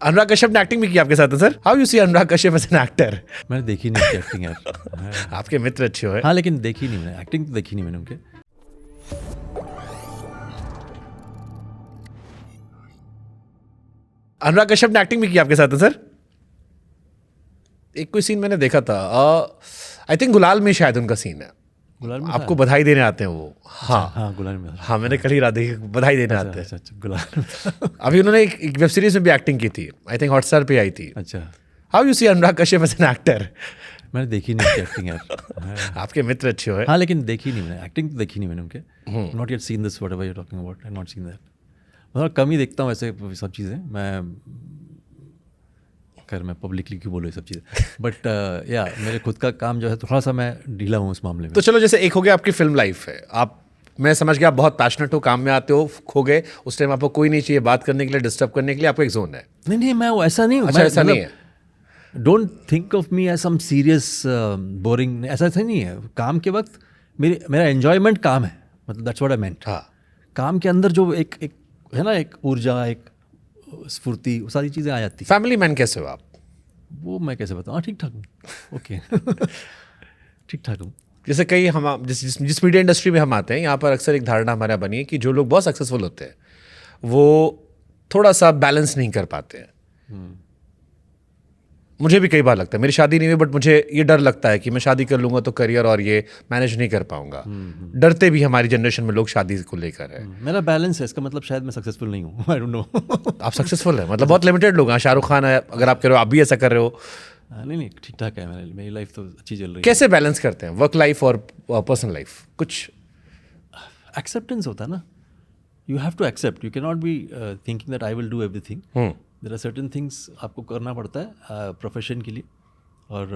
अनुराग कश्यप ने एक्टिंग भी की आपके साथ है sir. How you see Anurag Kashyap as an actor? मैंने देखी नहीं उसकी एक्टिंग यार. आपके मित्र अच्छे हुए. हाँ लेकिन देखी नहीं मैंने एक्टिंग, तो देखी नहीं मैंने उनके. अनुराग कश्यप ने एक्टिंग भी की आपके साथ है सर. एक कोई सीन मैंने देखा था, आई थिंक गुलाल में शायद उनका सीन है. गुलाल में आपको बधाई देने आते हैं वो. हाँ हाँ गुलाल में. हाँ, मैंने कल ही रात देखी, बधाई देने आते हैं. अच्छा गुलाल में. अभी उन्होंने एक वेब सीरीज में भी एक्टिंग की थी, आई थिंक हॉटस्टार पे आई थी. अच्छा how you see Anurag Kashyap as an actor? मैंने देखी नहीं उसकी एक्टिंग यार. आपके मित्र अच्छे हुए. हाँ लेकिन देखी नहीं मैंने एक्टिंग, तो देखी नहीं मैंने उनके. Not yet seen this whatever you are talking about. I not seen that. मतलब कम ही देखता हूँ ऐसे सब चीज़ें मैं. खैर मैं पब्लिकली क्यों बोलूँ ये सब चीज़ें, बट या मेरे खुद का काम जो है थोड़ा सा मैं ढीला हूँ उस मामले में. तो चलो, जैसे एक हो गया आपकी फिल्म लाइफ है, आप, मैं समझ गया आप बहुत पैशनेट हो, काम में आते हो, खो गए उस टाइम, आपको कोई नहीं चाहिए बात करने के लिए, डिस्टर्ब करने के लिए, आपको एक जोन है. नहीं मैं वो ऐसा नहीं हूँ. अच्छा, ऐसा नहीं है. Don't think of me as some serious boring. ऐसा नहीं है. काम के वक्त मेरा एन्जॉयमेंट काम है. मतलब दैट्स व्हाट आई मेंट. हाँ, काम के अंदर जो एक है ना, एक ऊर्जा, एक स्फूर्ति, वो सारी चीज़ें आ जाती. फैमिली मैन कैसे हो आप? वो मैं कैसे बताऊँ. ठीक ठाक हूँ. ओके. ठीक ठाक हूँ. जैसे कई हम जिस मीडिया इंडस्ट्री में हम आते हैं, यहाँ पर अक्सर एक धारणा हमारे यहाँ बनी है कि जो लोग बहुत सक्सेसफुल होते हैं वो थोड़ा सा बैलेंस नहीं कर पाते हैं. मुझे भी कई बार लगता है, मेरी शादी नहीं हुई बट मुझे ये डर लगता है कि मैं शादी कर लूंगा तो करियर और ये मैनेज नहीं कर पाऊंगा. डरते भी हमारी जनरेशन में लोग शादी को लेकर है. मेरा बैलेंस है, इसका मतलब शायद मैं सक्सेसफुल नहीं हूँ. I don't know. आप सक्सेसफल है, मतलब बहुत लिमिटेड लोग हैं. शाहरुख खान है, अगर आप कह रहे हो, आप भी ऐसा कर रहे हो. नहीं ठीक ठाक है. मेरी लाइफ तो अच्छी चल रही है. कैसे बैलेंस करते हैं वर्क लाइफ और पर्सनल लाइफ? कुछ एक्सेप्टेंस होता है ना. You have to accept. You can not be thinking that I will do everything. There are certain things आपको करना पड़ता है प्रोफेशन के लिए, और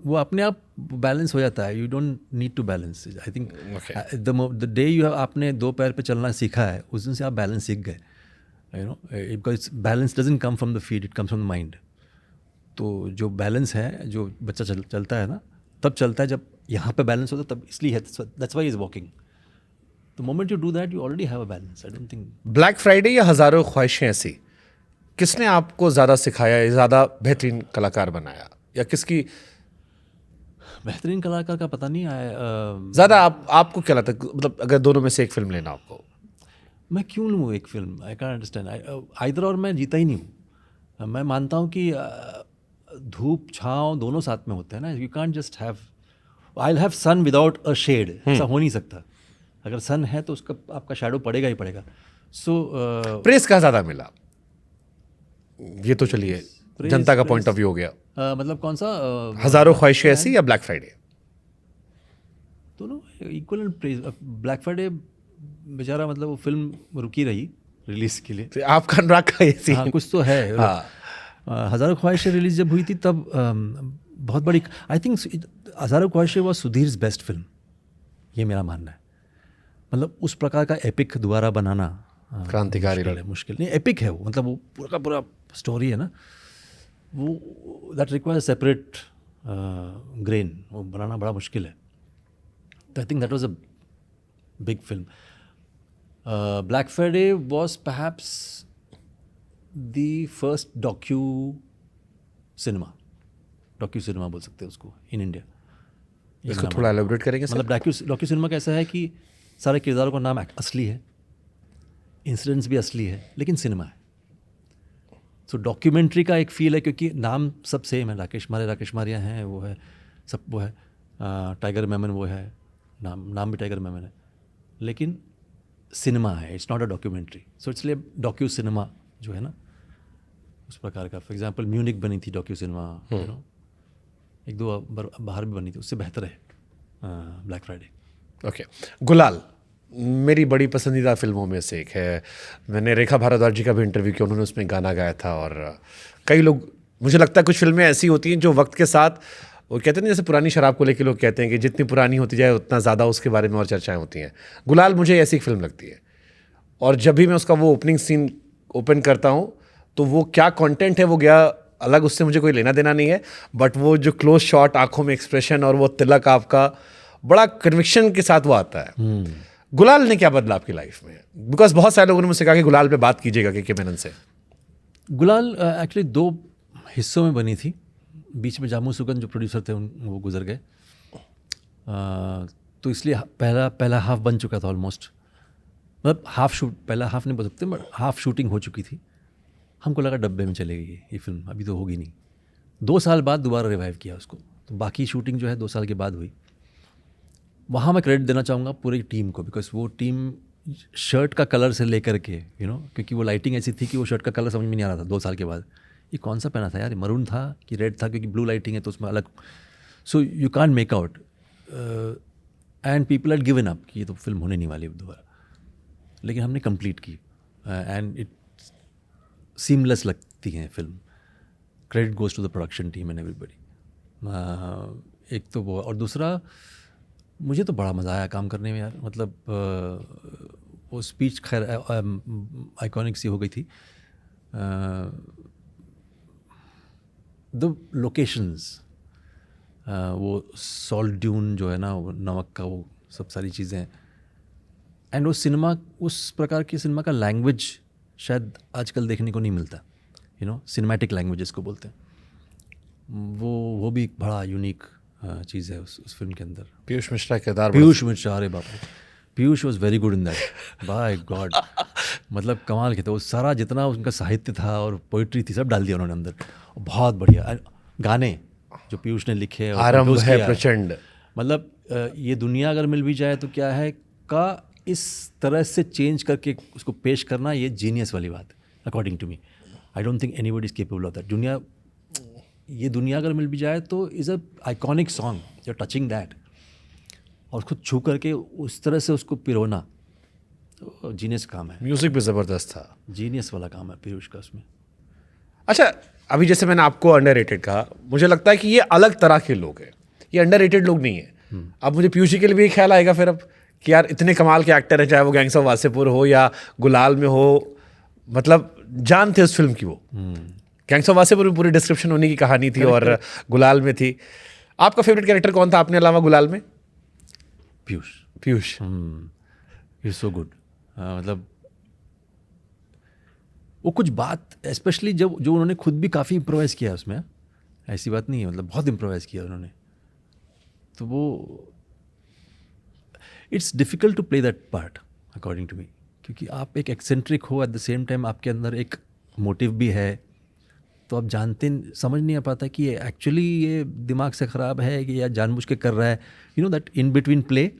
वो अपने आप बैलेंस हो जाता है. You don't need to balance. I think the day you आपने दो पैर पे चलना सीखा है, उस दिन से आप बैलेंस सीख गए. You know, because balance doesn't come from the feet, it comes from the mind. तो जो बैलेंस है, जो बच्चा चलता है ना, तब चलता है जब यहाँ पे बैलेंस होता है, तब इसलिए है. That's why is walking. The moment you do that you already have a balance. I don't think. Black Friday या हज़ारों ख्वाहिशें ऐसी, किसने आपको ज़्यादा सिखाया, ज़्यादा बेहतरीन कलाकार बनाया, या किसकी बेहतरीन कलाकार का पता नहीं आया. ज़्यादा आपको क्या लगता है, मतलब अगर दोनों में से एक फिल्म लेना आपको? मैं क्यों लूँ एक film? I can understand. Either और मैं जीता ही नहीं हूँ. मैं मानता हूँ कि धूप छाँव दोनों साथ में होते हैं ना. You can't just have, I will have sun without a shade. ऐसा हो नहीं सकता. अगर सन है तो उसका आपका शैडो पड़ेगा ही पड़ेगा. सो प्रेस कहाँ ज़्यादा मिला? ये तो चलिए जनता का पॉइंट ऑफ व्यू हो गया. मतलब कौन सा? हज़ारों ख्वाहिशें ऐसी या ब्लैक फ्राइडे? दोनों equal and praise. Black Friday बेचारा, मतलब वो फिल्म रुकी रही रिलीज के लिए. तो आपका अनुराग का ये सीन. हाँ कुछ तो है. हज़ारों ख्वाहिशें रिलीज जब हुई थी तब बहुत बड़ी, आई थिंक हज़ारों ख्वाहिशें वॉज सुधीर्स बेस्ट फिल्म. ये मेरा मानना है. मतलब उस प्रकार का एपिक दोबारा बनाना क्रांतिकारी है. मुश्किल नहीं, एपिक है वो. मतलब वो पूरा का पूरा स्टोरी है ना, वो दैट रिक्वायर्स सेपरेट ग्रेन. वो बनाना बड़ा मुश्किल है. तो I think that was a big film. Black Friday was perhaps the first docu cinema बोल सकते हैं उसको इन इंडिया. इसको थोड़ा एलैबोरेट करेंगे सर? मतलब डॉक्यू सिनेमा कैसा है कि सारे किरदारों का नाम असली है, इंसिडेंट्स भी असली है, लेकिन सिनेमा है. सो डॉक्यूमेंट्री का एक फील है, क्योंकि नाम सब सेम है. राकेश मारिया हैं, वो है सब, वो है टाइगर मेमन, वो है नाम भी टाइगर मेमन है, लेकिन सिनेमा है. It's not a documentary. So इसलिए डॉक्यू सिनेमा जो है ना, उस प्रकार का. फॉर एग्जांपल म्यूनिक बनी थी डॉक्यू सिनेमा, यू नो, एक दो बाहर भी बनी थी, उससे बेहतर है ब्लैक फ्राइडे. ओके. गुलाल मेरी बड़ी पसंदीदा फिल्मों में से एक है. मैंने रेखा भारद्वाज जी का भी इंटरव्यू किया, उन्होंने उसमें गाना गाया था. और कई लोग, मुझे लगता है कुछ फिल्में ऐसी होती हैं जो वक्त के साथ, वो कहते हैं जैसे पुरानी शराब को लेकर लोग कहते हैं कि जितनी पुरानी होती जाए उतना ज़्यादा उसके बारे में और चर्चाएं होती हैं. गुलाल मुझे ऐसी एक फिल्म लगती है, और जब भी मैं उसका वो ओपनिंग सीन ओपन करता हूँ तो वो क्या कंटेंट है वो गया अलग, उससे मुझे कोई लेना देना नहीं है, बट वो जो क्लोज शॉट, आंखों में एक्सप्रेशन और वो तिलक आपका, बड़ा कन्विक्शन के साथ वो आता है. गुलाल ने क्या बदला आपकी लाइफ में? बिकॉज बहुत सारे लोगों ने मुझसे कहा कि गुलाल पे बात कीजिएगा के मेनन से. गुलाल एक्चुअली 2 हिस्सों में बनी थी। बीच में जामू सुगन जो प्रोड्यूसर थे वो गुजर गए, तो इसलिए पहला हाफ बन चुका था ऑलमोस्ट, मतलब पहला हाफ नहीं बोल सकते बट हाफ शूटिंग हो चुकी थी। हमको लगा डब्बे में चलेगी ये फिल्म, अभी तो होगी नहीं। 2 साल बाद दोबारा रिवाइव किया उसको, तो बाकी शूटिंग जो है 2 साल के बाद हुई। वहाँ मैं क्रेडिट देना चाहूँगा पूरी टीम को, बिकॉज वो टीम शर्ट का कलर से लेकर के क्योंकि वो लाइटिंग ऐसी थी कि वो शर्ट का कलर समझ में नहीं आ रहा था 2 साल के बाद, ये कौन सा पहना था यार, मरून था कि रेड था, क्योंकि ब्लू लाइटिंग है तो उसमें अलग, so you can't make out, and people had given up कि ये तो फिल्म होने नहीं वाली दोबारा, लेकिन हमने कंप्लीट की एंड इट सीमलेस लगती है फिल्म। Credit goes to the production team and everybody. एक तो वो, और दूसरा मुझे तो बड़ा मज़ा आया काम करने में यार, मतलब वो स्पीच खैर आइकॉनिक सी हो गई थी। द लोकेशंस, वो सॉल्ट ड्यून जो है ना, वो नमक का वो सब सारी चीज़ें, एंड वो सिनेमा, उस प्रकार की सिनेमा का लैंग्वेज शायद आजकल देखने को नहीं मिलता, सिनेमैटिक लैंग्वेज जिसको बोलते हैं, वो भी एक बड़ा यूनिक चीज़ है उस फिल्म के अंदर। पीयूष मिश्रा किरदार, पीयूष मिश्रा, अरे बाप रे, Piyush was very good in that, by God, मतलब कमाल के थे। वो सारा जितना उनका साहित्य था और पोइट्री थी सब डाल दिया उन्होंने अंदर, बहुत बढ़िया। गाने जो पीयूष ने लिखे, आरंभ है प्रचंड, मतलब ये दुनिया अगर मिल भी जाए तो क्या है का इस तरह से चेंज करके उसको पेश करना, ये जीनियस वाली बात है according to me. I don't think anybody is capable of that. ये दुनिया अगर मिल भी जाए तो is a iconic song, you are touching that, और उसको छू करके उस तरह से उसको पिरोना, तो जीनियस काम है। म्यूजिक भी ज़बरदस्त था, जीनियस वाला काम है पीयूष का उसमें। अच्छा, अभी जैसे मैंने आपको अंडररेटेड कहा, मुझे लगता है कि ये अलग तरह के लोग हैं, ये अंडररेटेड लोग नहीं है। अब मुझे पीयूष जी के लिए भी ख्याल आएगा फिर अब कि यार इतने कमाल के एक्टर हैं, चाहे वो गैंग्स ऑफ वासेपुर हो या गुलाल में हो, मतलब जान थे उस फिल्म की वो। गैंग्स ऑफ वासेपुर में पूरी डिस्क्रिप्शन होने की कहानी थी और गुलाल में थी। आपका फेवरेट कैरेक्टर कौन था अपने अलावा गुलाल में? पीयूष इज सो गुड, मतलब वो कुछ बात, स्पेशली जो उन्होंने खुद भी काफ़ी इम्प्रोवाइज़ किया उसमें, ऐसी बात नहीं है, मतलब बहुत इम्प्रोवाइज़ किया उन्होंने, तो वो it's difficult to play that part according to me, क्योंकि आप एक एक्सेंट्रिक हो, एट द सेम टाइम आपके अंदर एक मोटिव भी है, तो आप समझ नहीं आ पाता कि ये एक्चुअली ये दिमाग से ख़राब है कि या जानबूझ के कर रहा है, दैट इन बिटवीन प्ले,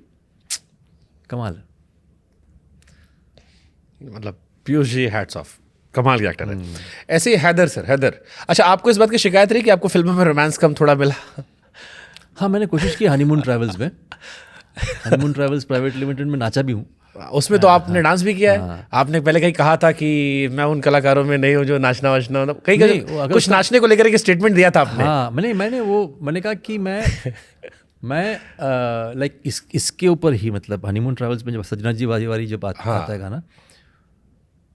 कमाल। मतलब पीयूष जी हैट्स ऑफ, कमाल के एक्टर है। ऐसे ही हैदर, अच्छा आपको इस बात की शिकायत रही कि आपको फिल्मों में रोमांस कम थोड़ा मिला? हाँ, मैंने कोशिश की हनीमून ट्रैवल्स में, हनीमून ट्रैवल्स प्राइवेट लिमिटेड में नाचा भी हूँ उसमें, तो आपने डांस भी किया है। आपने पहले कहीं कहा था कि मैं उन कलाकारों में नहीं हूँ जो नाचना वाचना, मतलब कहीं कुछ नाचने को लेकर एक स्टेटमेंट दिया था आपने। हाँ, मैंने कहा कि मैं लाइक इसके ऊपर ही, मतलब हनीमून ट्रैवल्स में जब सजना जी वारी जब आता है गाना,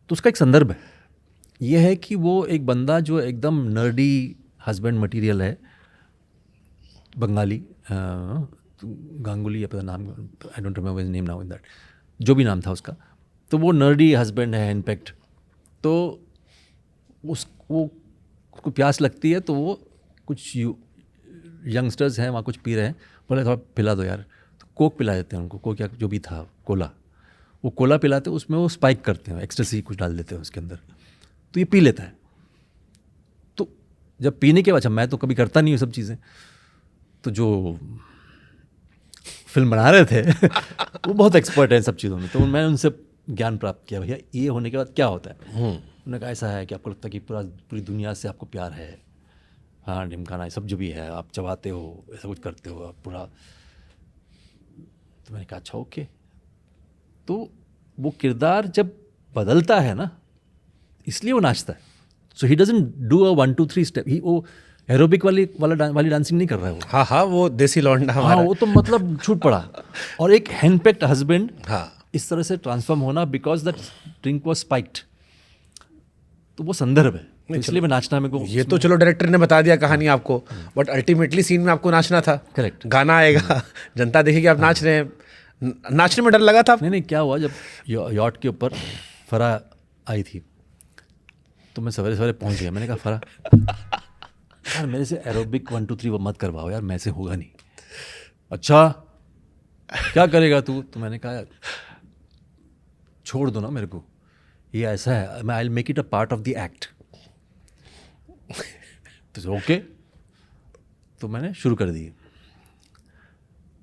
तो उसका एक संदर्भ है, ये है कि वो एक बंदा जो एकदम नर्डी हस्बैंड मटेरियल है, बंगाली, गांगुली या पता नाम, I don't remember his name now in that, जो भी नाम था उसका, तो वो नर्डी हस्बैंड है इनफैक्ट, तो उसको प्यास लगती है, तो वो कुछ यंगस्टर्स हैं वहाँ कुछ पी रहे हैं, बोले थोड़ा पिला दो यार, तो कोक पिला देते हैं उनको, कोक या जो भी था, कोला पिलाते, उसमें वो स्पाइक करते हैं, एक्सटेसी कुछ डाल देते हैं उसके अंदर, तो ये पी लेता है। तो जब पीने के बाद, मैं तो कभी करता नहीं हूँ सब चीज़ें, तो जो फिल्म बना रहे थे वो बहुत एक्सपर्ट है इन सब चीज़ों में, तो मैंने उनसे ज्ञान प्राप्त किया, भैया ये होने के बाद क्या होता है। उन्होंने कहा ऐसा है कि आपको लगता है कि पूरी दुनिया से आपको प्यार है, हाँ ढिमकाना सब जो भी है, आप चबाते हो, ऐसा कुछ करते हो आप पूरा, तो मैंने कहा अच्छा ओके। तो वो किरदार जब बदलता है ना, इसलिए वो नाचता है, so he doesn't do a 1 2 3 step, वो एरोबिक वाली डांसिंग नहीं कर रहा है वो। हाँ, वो देसी लौंडा हमारा। हाँ, वो तो मतलब छूट पड़ा। और एक हैंडपेक्ड हस्बैंड, हाँ, इस तरह से ट्रांसफॉर्म होना because that drink was spiked, तो वो संदर्भ है, तो इसलिए मैं नाचना मेरे को, ये तो चलो डायरेक्टर ने बता दिया कहानी आपको, बट अल्टीमेटली सीन में आपको नाचना था। करेक्ट, गाना आएगा, जनता देखेगी आप नाच रहे हैं, नाचने में डर लगा था? नहीं, क्या हुआ, जब यॉट के ऊपर फराह आई थी, तो मैं सवेरे सवेरे पहुंच गया, मैंने कहा फरा यार मेरे से एरोबिक 1 2 3 वो मत करवाओ यार, मेरे से होगा नहीं। अच्छा क्या करेगा तू? तो मैंने कहा यार छोड़ दो ना मेरे को, ये ऐसा है, मैं I will make it a part of the act. तो ओके, तो मैंने शुरू कर दी।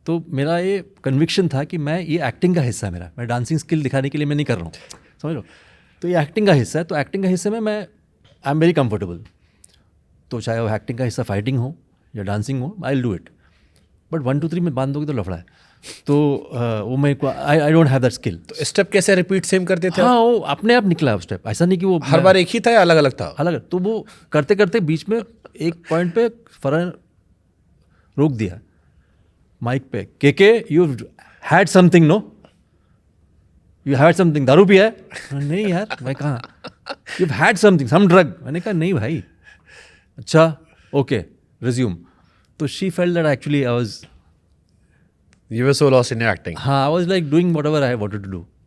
तो मेरा ये कन्विक्शन था कि मैं ये एक्टिंग का हिस्सा है मेरा, मैं डांसिंग स्किल दिखाने के लिए मैं नहीं कर रहा हूँ, समझ लो। तो ये एक्टिंग का हिस्सा है, तो एक्टिंग का हिस्से में मैं आई एम वेरी कंफर्टेबल। तो चाहे वो एक्टिंग का हिस्सा फाइटिंग हो या डांसिंग हो, आई विल डू इट। बट 1 2 3 में बांध दोगे तो लफड़ा है, तो वो मेरे को I don't have that skill. तो स्टेप कैसे रिपीट सेम करते थे? हाँ वो अपने आप निकला स्टेप, ऐसा नहीं कि वो हर बार एक ही था या अलग अलग था? अलग। तो वो करते करते बीच में एक पॉइंट पे फरहान रोक दिया माइक पे, के you had something, no you had something, दारू पिया है? नहीं यार, मैं कहाँ, you had something, some drug. मैंने कहा नहीं भाई। अच्छा ओके रिज्यूम। तो she felt that actually I was, You were so lost in your acting. हाँ I was like doing whatever I wanted to do.